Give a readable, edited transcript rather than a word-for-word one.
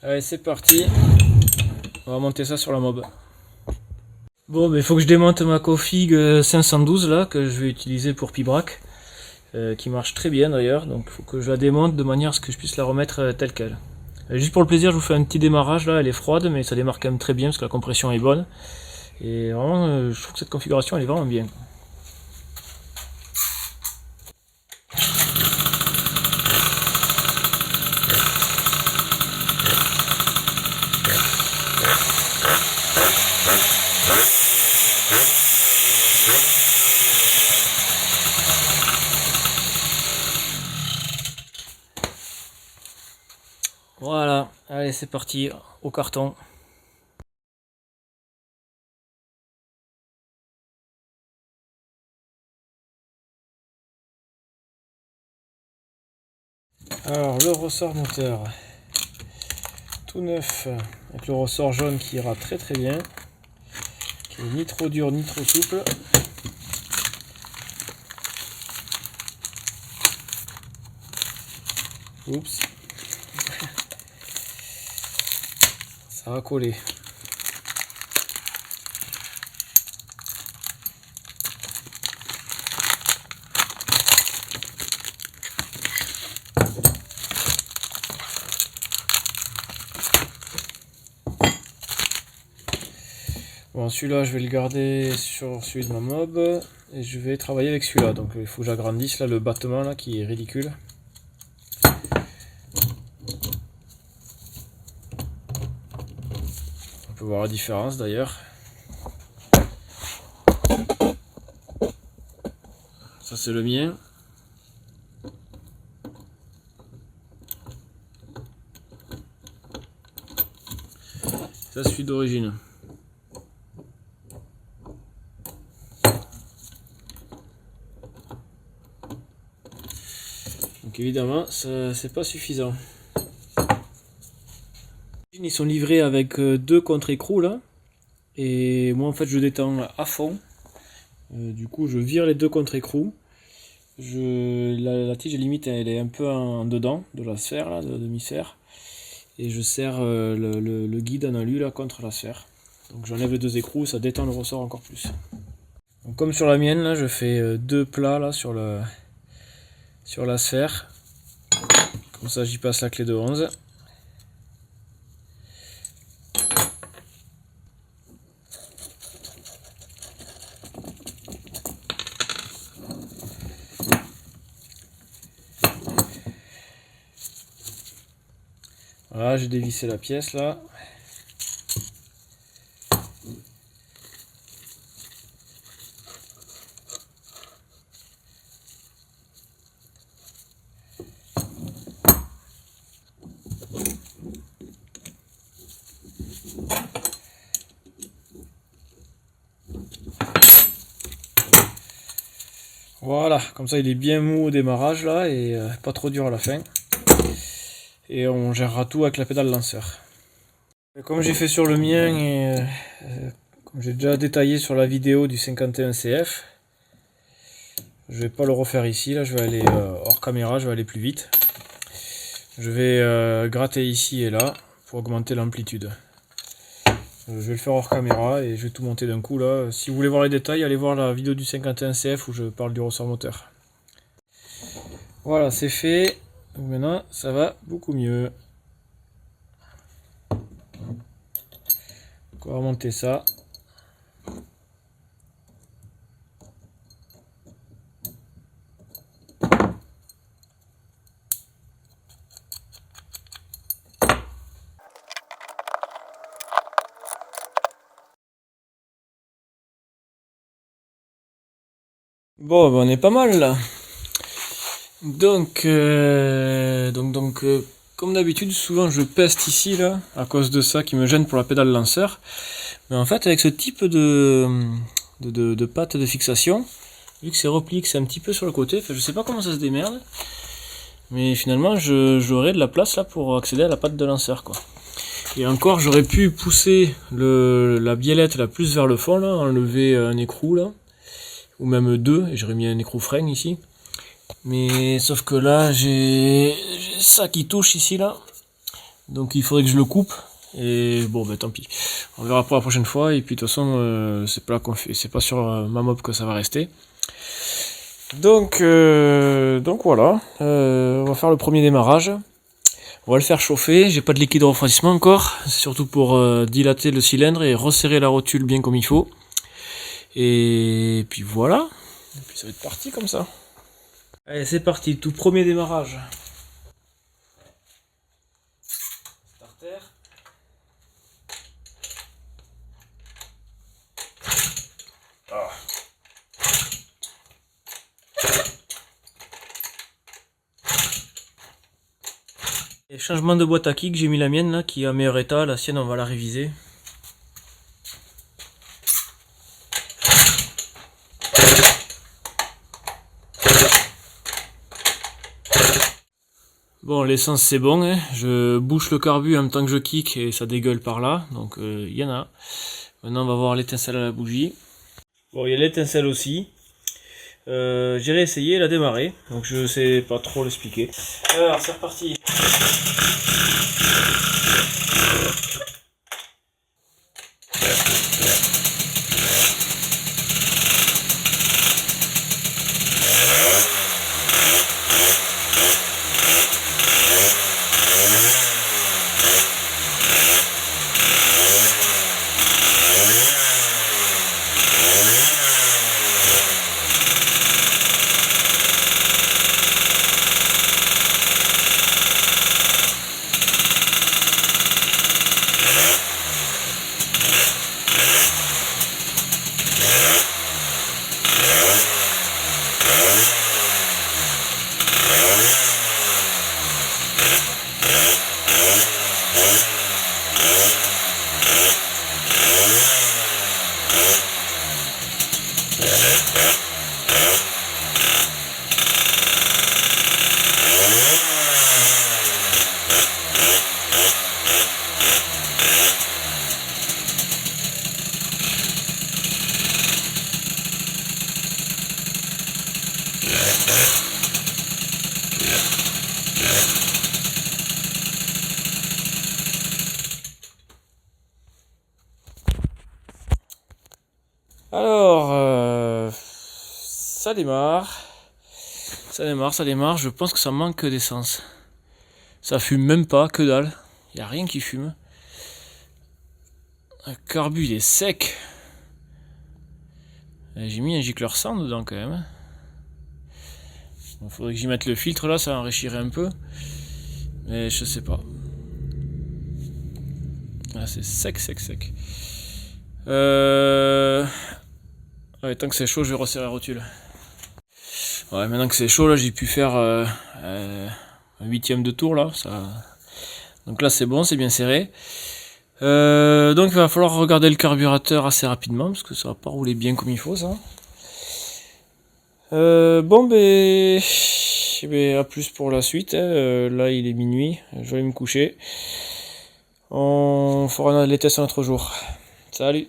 Allez, c'est parti. On va monter ça sur la mob. Bon, il faut que je démonte ma config 512 là, que je vais utiliser pour Pibrac, qui marche très bien d'ailleurs. Donc il faut que je la démonte de manière à ce que je puisse la remettre telle quelle. Juste pour le plaisir, je vous fais un petit démarrage là. Elle est froide, mais ça démarre quand même très bien parce que la compression est bonne. Et vraiment, je trouve que cette configuration elle est vraiment bien. Voilà, allez c'est parti, au carton. Alors le ressort moteur, tout neuf, avec le ressort jaune qui ira très très bien, qui est ni trop dur ni trop souple. Oups, ça va coller. Bon, celui-là je vais le garder sur celui de ma mob et je vais travailler avec celui-là. Donc il faut que j'agrandisse là le battement là qui est ridicule. On peut voir la différence d'ailleurs. Ça c'est le mien. Ça c'est celui d'origine. Donc évidemment, c'est pas suffisant. Ils sont livrés avec deux contre-écrous là. Et moi en fait je détends à fond. Du coup je vire les deux contre-écrous. La tige limite elle est un peu en dedans de la sphère là, de la demi-sphère. Et je serre le guide en alu là contre la sphère. Donc j'enlève les deux écrous, ça détend le ressort encore plus. Donc, comme sur la mienne là, je fais deux plats là sur la sphère. Comme ça j'y passe la clé de 11. Voilà, j'ai dévissé la pièce là. Voilà, comme ça il est bien mou au démarrage là et pas trop dur à la fin. Et on gérera tout avec la pédale lanceur. Et comme j'ai fait sur le mien et comme j'ai déjà détaillé sur la vidéo du 51 CF, je vais pas le refaire ici, là je vais aller hors caméra, je vais aller plus vite. Je vais gratter ici et là pour augmenter l'amplitude. Je vais le faire hors caméra et je vais tout monter d'un coup là. Si vous voulez voir les détails, allez voir la vidéo du 51 CF où je parle du ressort moteur. Voilà, c'est fait. Donc maintenant, ça va beaucoup mieux. Donc on va remonter ça. Bon, ben on est pas mal là. Donc, comme d'habitude, souvent je peste ici là, à cause de ça qui me gêne pour la pédale lanceur. Mais en fait, avec ce type de patte de fixation, vu que c'est replié, que c'est un petit peu sur le côté, enfin, je sais pas comment ça se démerde, mais finalement j'aurai de la place là pour accéder à la patte de lanceur quoi. Et encore, j'aurais pu pousser la biellette là plus vers le fond là, enlever un écrou là, ou même deux, et j'aurais mis un écrou frein ici. Mais sauf que là j'ai ça qui touche ici là, Donc il faudrait que je le coupe. Et bon, ben tant pis. On verra pour la prochaine fois. Et puis de toute façon, c'est pas là qu'on fait, c'est pas sur ma mob que ça va rester. Donc voilà. On va faire le premier démarrage. On va le faire chauffer. J'ai pas de liquide de refroidissement encore. C'est surtout pour dilater le cylindre et resserrer la rotule bien comme il faut. Et puis voilà. Et puis ça va être parti comme ça. Allez, c'est parti. Tout premier démarrage. Starter. Ah. Et changement de boîte à kick, j'ai mis la mienne là qui est à meilleur état, la sienne on va la réviser. Bon, l'essence c'est bon, hein. Je bouche le carbu en même temps que je kick et ça dégueule par là, donc il y en a. Maintenant on va voir l'étincelle à la bougie. Bon, il y a l'étincelle aussi. J'irai essayer la démarrer, donc je sais pas trop l'expliquer. Alors c'est reparti. Alors, ça démarre. Ça démarre. Je pense que ça manque d'essence. Ça fume même pas, que dalle. Il n'y a rien qui fume. Le carbu il est sec. J'ai mis un gicleur 100 dedans quand même. Il faudrait que j'y mette le filtre là, ça enrichirait un peu. Mais je sais pas. Ah, c'est sec. Ouais, tant que c'est chaud, je vais resserrer la rotule. Ouais, maintenant que c'est chaud, là, j'ai pu faire un 8ème de tour là. Ça... Donc là, c'est bon, c'est bien serré. Donc il va falloir regarder le carburateur assez rapidement parce que ça va pas rouler bien comme il faut ça. Bon ben à plus pour la suite. Hein. Là il est minuit, je vais aller me coucher. On fera les tests un autre jour. Salut.